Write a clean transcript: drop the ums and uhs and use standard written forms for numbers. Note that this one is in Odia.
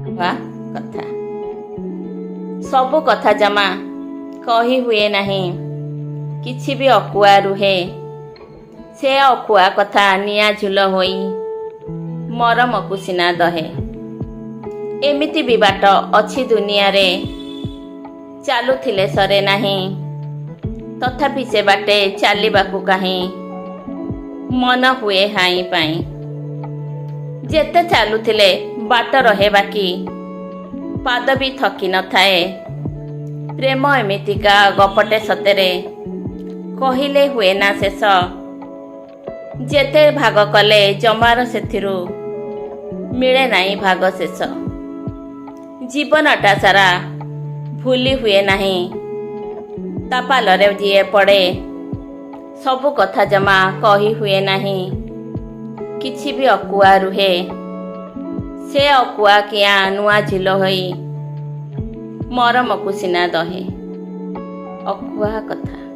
वा କଥା ସବୁ କଥା ଜମା କହି ହୁଏ ନାହିଁ। କିଛି ବି ଅକୁଆ ରୁହେ। ସେ ଅକୁଆ କଥା ନିଆଁ ଝୁଲ ହୋଇ ମରମକୁ ସିନା ଦହେ। ଏମିତି ବି ବାଟ ଅଛି ଦୁନିଆରେ, ଚାଲୁଥିଲେ ସରେ ନାହିଁ। ତଥାପି ସେ ବାଟେ ଚାଲିବାକୁ କାହିଁ ମନ ହୁଏ ହାଇଁ ପାଇଁ। ଯେତେ ଚାଲୁଥିଲେ ବାଟ ରହେ ବାକି, ପାଦ ବି ଥକି ନଥାଏ। ପ୍ରେମ ଏମିତିକା ଗପଟେ ସତରେ, କହିଲେ ହୁଏ ନା ଶେଷ। ଯେତେ ଭାଗ କଲେ ଜମାର ସେଥିରୁ ମିଳେ ନାହିଁ ଭାଗ ଶେଷ। ଜୀବନଟା ସାରା ଭୁଲି ହୁଏ ନାହିଁ, ତା ପାଲରେ ଯିଏ ପଡ଼େ। ସବୁ କଥା ଜମା କହି ହୁଏ ନାହିଁ। କିଛି ବି ଅକୁଆ ରୁହେ। ସେ ଅକୁଆ କିଆଁ ନୂଆ ଝିଲ ହୋଇ ମରମକୁ ସିନା ଦହେ। ଅକୁଆ କଥା।